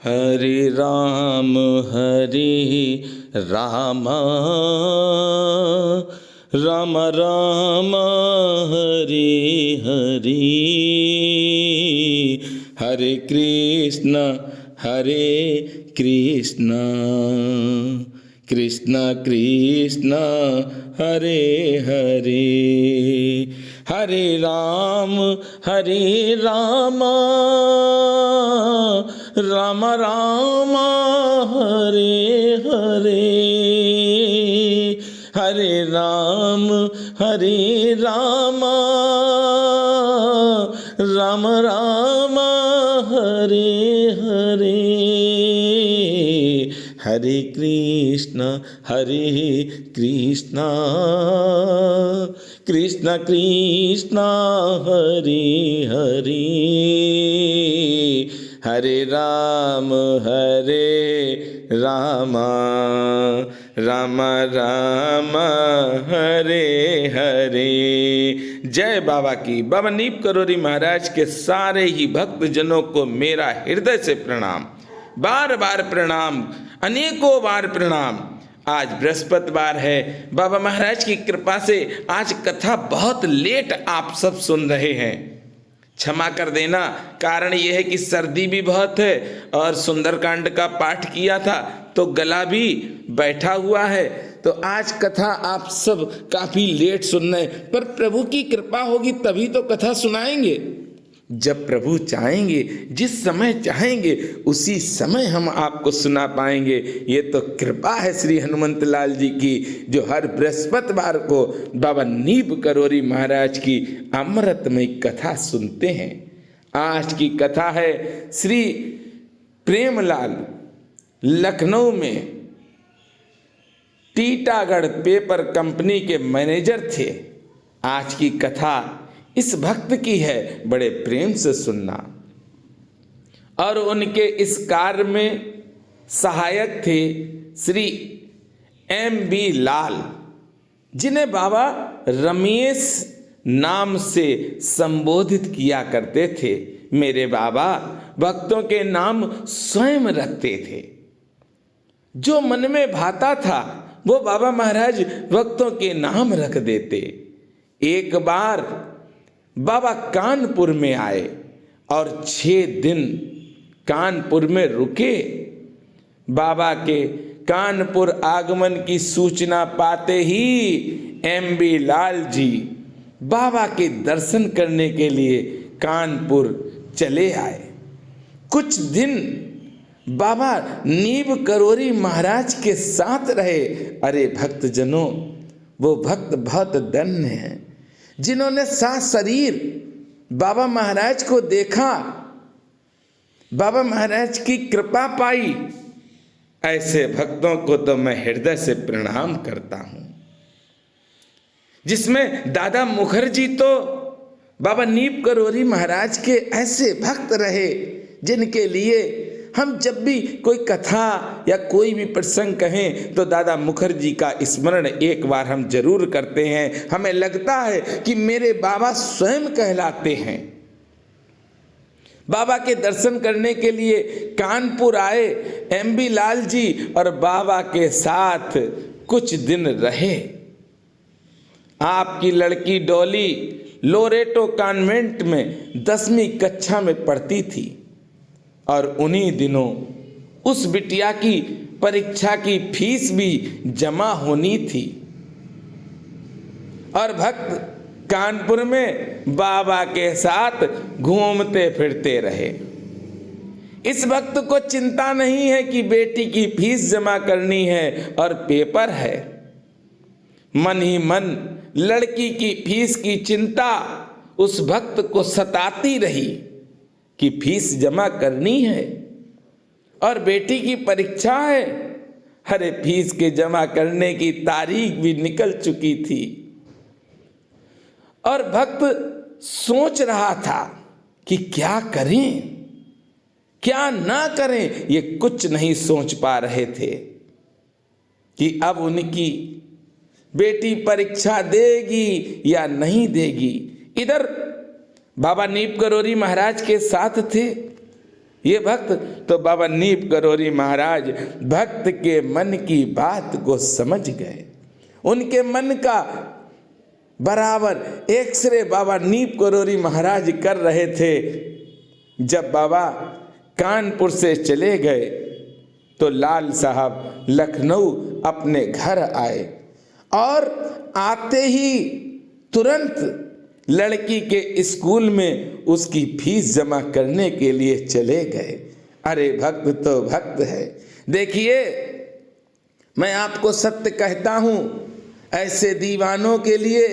हरे राम राम राम हरे हरे, हरे कृष्ण कृष्ण कृष्ण हरे हरे, हरे राम राम राम हरे हरे, हरे राम राम राम हरे हरे, हरे कृष्ण कृष्ण कृष्ण हरे हरे, हरे राम राम राम हरे हरे। जय बाबा की। बाबा नीप करोरी महाराज के सारे ही भक्त जनों को मेरा हृदय से प्रणाम, बार बार प्रणाम, अनेकों बार प्रणाम। आज बृहस्पतिवार है। बाबा महाराज की कृपा से आज कथा बहुत लेट आप सब सुन रहे हैं, क्षमा कर देना। कारण यह है कि सर्दी भी बहुत है और सुंदरकांड का पाठ किया था तो गला भी बैठा हुआ है, तो आज कथा आप सब काफी लेट सुन रहे हैं। पर प्रभु की कृपा होगी तभी तो कथा सुनाएंगे। जब प्रभु चाहेंगे, जिस समय चाहेंगे उसी समय हम आपको सुना पाएंगे। ये तो कृपा है श्री हनुमंत लाल जी की, जो हर बृहस्पतिवार को बाबा नीप करोरी महाराज की अमृतमय कथा सुनते हैं। आज की कथा है श्री प्रेमलाल लखनऊ में टीटागढ़ पेपर कंपनी के मैनेजर थे। आज की कथा इस भक्त की है, बड़े प्रेम से सुनना। और उनके इस कार्य में सहायक थे श्री M.B. लाल, जिन्हें बाबा रमेश नाम से संबोधित किया करते थे। मेरे बाबा भक्तों के नाम स्वयं रखते थे, जो मन में भाता था वो बाबा महाराज भक्तों के नाम रख देते। एक बार बाबा कानपुर में आए और 6 दिन कानपुर में रुके। बाबा के कानपुर आगमन की सूचना पाते ही M.B. लाल जी बाबा के दर्शन करने के लिए कानपुर चले आए। कुछ दिन बाबा नीब करोरी महाराज के साथ रहे। अरे भक्तजनों, वो भक्त बहुत धन्य हैं जिन्होंने सशरीर बाबा महाराज को देखा, बाबा महाराज की कृपा पाई। ऐसे भक्तों को तो मैं हृदय से प्रणाम करता हूं, जिसमें दादा मुखर्जी तो बाबा नीप करोरी महाराज के ऐसे भक्त रहे जिनके लिए हम जब भी कोई कथा या कोई भी प्रसंग कहें तो दादा मुखर्जी का स्मरण एक बार हम जरूर करते हैं। हमें लगता है कि मेरे बाबा स्वयं कहलाते हैं। बाबा के दर्शन करने के लिए कानपुर आए M.B. लाल जी और बाबा के साथ कुछ दिन रहे। आपकी लड़की डॉली लोरेटो कॉन्वेंट में 10वीं कक्षा में पढ़ती थी और उन्हीं दिनों उस बिटिया की परीक्षा की फीस भी जमा होनी थी। और भक्त कानपुर में बाबा के साथ घूमते फिरते रहे। इस भक्त को चिंता नहीं है कि बेटी की फीस जमा करनी है और पेपर है। मन ही मन लड़की की फीस की चिंता उस भक्त को सताती रही कि फीस जमा करनी है और बेटी की परीक्षा है। अरे फीस के जमा करने की तारीख भी निकल चुकी थी और भक्त सोच रहा था कि क्या करें क्या ना करें। ये कुछ नहीं सोच पा रहे थे कि अब उनकी बेटी परीक्षा देगी या नहीं देगी। इधर बाबा नीप करोरी महाराज के साथ थे, ये भक्त तो बाबा नीब करोरी महाराज भक्त के मन की बात को समझ गए। उनके मन का बराबर एक्सरे बाबा नीब करोरी महाराज कर रहे थे। जब बाबा कानपुर से चले गए तो लाल साहब लखनऊ अपने घर आए और आते ही तुरंत लड़की के स्कूल में उसकी फीस जमा करने के लिए चले गए। अरे भक्त तो भक्त है। देखिए, मैं आपको सत्य कहता हूं, ऐसे दीवानों के लिए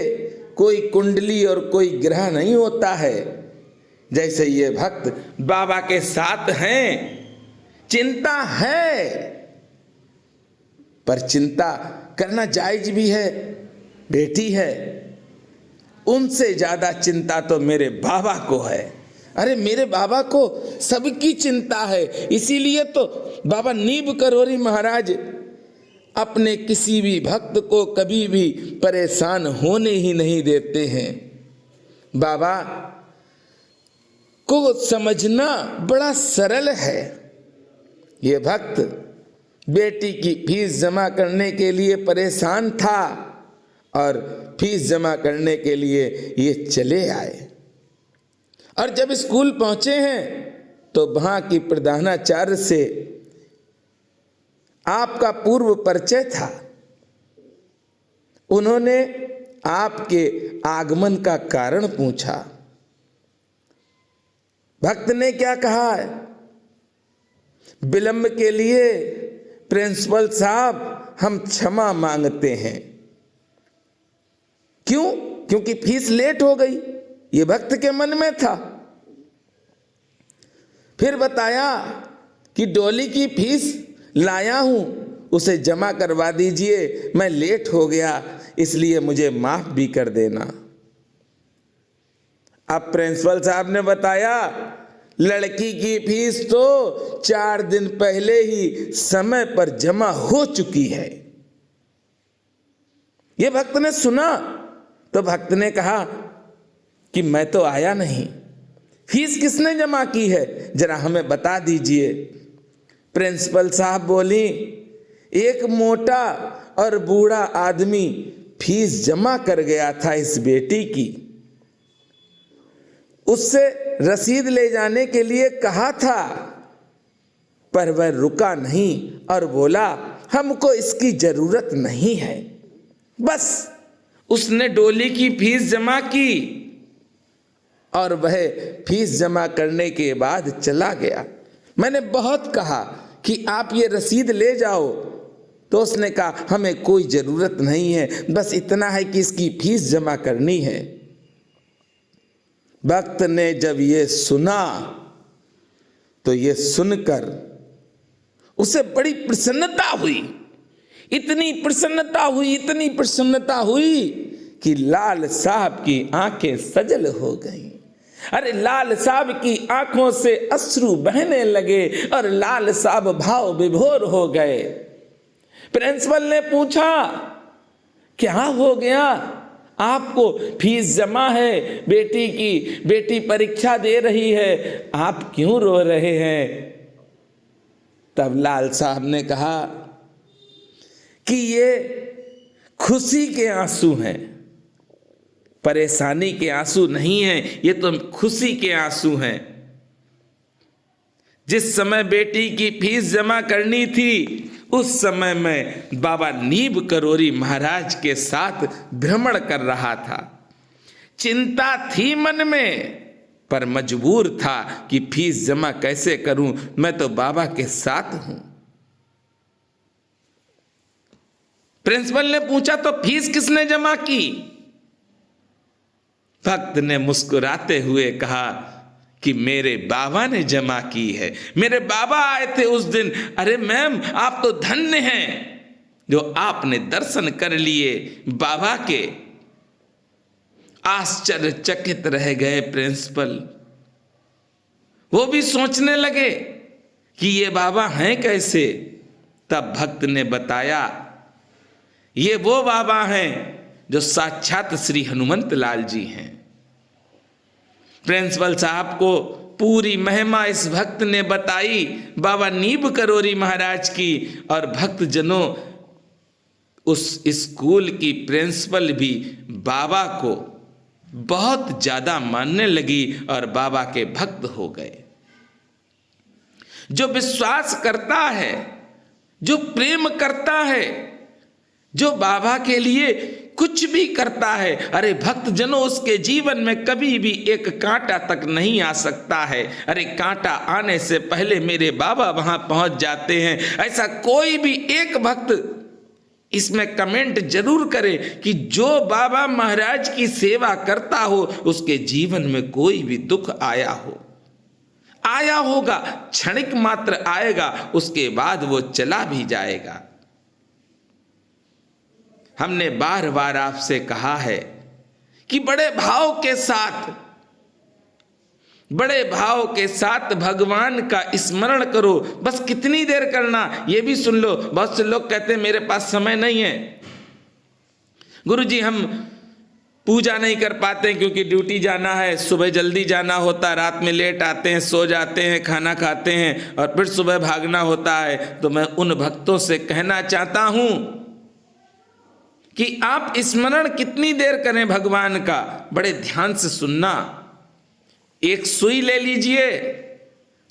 कोई कुंडली और कोई ग्रह नहीं होता है। जैसे ये भक्त बाबा के साथ हैं, चिंता है, पर चिंता करना जायज भी है। बेटी है, उनसे ज्यादा चिंता तो मेरे बाबा को है। अरे मेरे बाबा को सबकी चिंता है। इसीलिए तो बाबा नीब करोरी महाराज अपने किसी भी भक्त को कभी भी परेशान होने ही नहीं देते हैं। बाबा को समझना बड़ा सरल है। ये भक्त बेटी की फीस जमा करने के लिए परेशान था और फीस जमा करने के लिए ये चले आए। और जब स्कूल पहुंचे हैं तो वहां की प्रधानाचार्य से आपका पूर्व परिचय था। उन्होंने आपके आगमन का कारण पूछा। भक्त ने क्या कहा है? विलंब के लिए प्रिंसिपल साहब हम क्षमा मांगते हैं। क्यों? क्योंकि फीस लेट हो गई। ये भक्त के मन में था। फिर बताया कि डोली की फीस लाया हूं, उसे जमा करवा दीजिए, मैं लेट हो गया, इसलिए मुझे माफ भी कर देना। अब प्रिंसिपल साहब ने बताया लड़की की फीस तो 4 दिन पहले ही समय पर जमा हो चुकी है। यह भक्त ने सुना तो भक्त ने कहा कि मैं तो आया नहीं, फीस किसने जमा की है, जरा हमें बता दीजिए। प्रिंसिपल साहब बोली, एक मोटा और बूढ़ा आदमी फीस जमा कर गया था इस बेटी की। उससे रसीद ले जाने के लिए कहा था, पर वह रुका नहीं और बोला हमको इसकी जरूरत नहीं है। बस उसने डोली की फीस जमा की और वह फीस जमा करने के बाद चला गया। मैंने बहुत कहा कि आप ये रसीद ले जाओ, तो उसने कहा हमें कोई जरूरत नहीं है, बस इतना है कि इसकी फीस जमा करनी है। भक्त ने जब ये सुना तो ये सुनकर उसे बड़ी प्रसन्नता हुई। इतनी प्रसन्नता हुई कि लाल साहब की आंखें सजल हो गईं। अरे लाल साहब की आंखों से अश्रु बहने लगे और लाल साहब भाव विभोर हो गए। प्रिंसिपल ने पूछा क्या हो गया? आपको फीस जमा है बेटी की, बेटी परीक्षा दे रही है, आप क्यों रो रहे हैं? तब लाल साहब ने कहा कि ये खुशी के आंसू हैं, परेशानी के आंसू नहीं हैं, ये तो खुशी के आंसू हैं। जिस समय बेटी की फीस जमा करनी थी उस समय मैं बाबा नीब करोरी महाराज के साथ भ्रमण कर रहा था। चिंता थी मन में, पर मजबूर था कि फीस जमा कैसे करूं, मैं तो बाबा के साथ हूं। प्रिंसिपल ने पूछा तो फीस किसने जमा की? भक्त ने मुस्कुराते हुए कहा कि मेरे बाबा ने जमा की है। मेरे बाबा आए थे उस दिन। अरे मैम, आप तो धन्य हैं जो आपने दर्शन कर लिए बाबा के। आश्चर्यचकित रह गए प्रिंसिपल। वो भी सोचने लगे कि ये बाबा हैं कैसे। तब भक्त ने बताया ये वो बाबा हैं जो साक्षात श्री हनुमंत लाल जी हैं। प्रिंसिपल साहब को पूरी महिमा इस भक्त ने बताई बाबा नीब करोरी महाराज की, और भक्त जनों उस स्कूल की प्रिंसिपल भी बाबा को बहुत ज्यादा मानने लगी और बाबा के भक्त हो गए। जो विश्वास करता है, जो प्रेम करता है, जो बाबा के लिए कुछ भी करता है, अरे भक्त जनों उसके जीवन में कभी भी एक कांटा तक नहीं आ सकता है। अरे कांटा आने से पहले मेरे बाबा वहां पहुंच जाते हैं। ऐसा कोई भी एक भक्त इसमें कमेंट जरूर करे कि जो बाबा महाराज की सेवा करता हो उसके जीवन में कोई भी दुख आया हो, आया होगा, क्षणिक मात्र आएगा, उसके बाद वो चला भी जाएगा। हमने बार बार आपसे कहा है कि बड़े भाव के साथ भगवान का स्मरण करो। बस कितनी देर करना ये भी सुन लो। बहुत से लोग कहते हैं मेरे पास समय नहीं है गुरुजी, हम पूजा नहीं कर पाते क्योंकि ड्यूटी जाना है, सुबह जल्दी जाना होता, रात में लेट आते हैं, सो जाते हैं, खाना खाते हैं और फिर सुबह भागना होता है। तो मैं उन भक्तों से कहना चाहता हूं कि आप स्मरण कितनी देर करें भगवान का, बड़े ध्यान से सुनना। एक सुई ले लीजिए,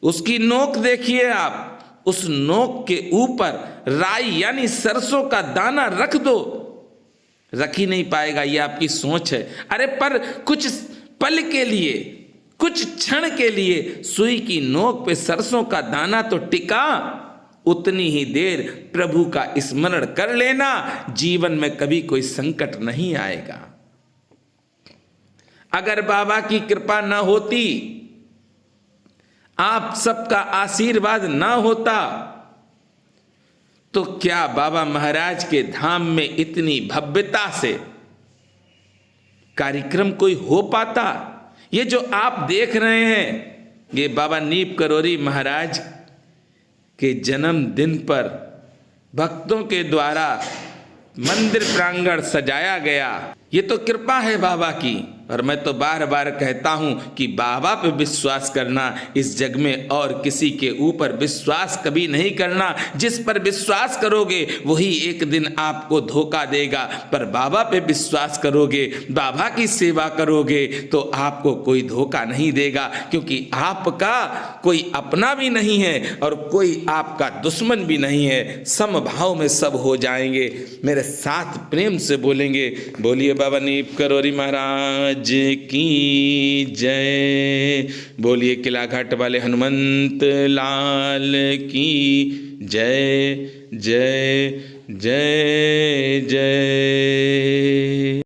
उसकी नोक देखिए, आप उस नोक के ऊपर राई यानी सरसों का दाना रख दो। रख ही नहीं पाएगा, ये आपकी सोच है। अरे पर कुछ पल के लिए, कुछ क्षण के लिए सुई की नोक पे सरसों का दाना तो टिका, उतनी ही देर प्रभु का स्मरण कर लेना, जीवन में कभी कोई संकट नहीं आएगा। अगर बाबा की कृपा न होती, आप सबका आशीर्वाद न होता, तो क्या बाबा महाराज के धाम में इतनी भव्यता से कार्यक्रम कोई हो पाता? ये जो आप देख रहे हैं, ये बाबा नीब करोरी महाराज के जन्मदिन पर भक्तों के द्वारा मंदिर प्रांगण सजाया गया। ये तो कृपा है बाबा की। और मैं तो बार बार कहता हूं कि बाबा पे विश्वास करना, इस जग में और किसी के ऊपर विश्वास कभी नहीं करना। जिस पर विश्वास करोगे वही एक दिन आपको धोखा देगा, पर बाबा पे विश्वास करोगे, बाबा की सेवा करोगे तो आपको कोई धोखा नहीं देगा, क्योंकि आपका कोई अपना भी नहीं है और कोई आपका दुश्मन भी नहीं है। समभाव में सब हो जाएंगे। मेरे साथ प्रेम से बोलेंगे, बोलिए बाबा नीब करोरी महाराज की जय, बोलिए किला घाट वाले हनुमंत लाल की जय जय जय जय।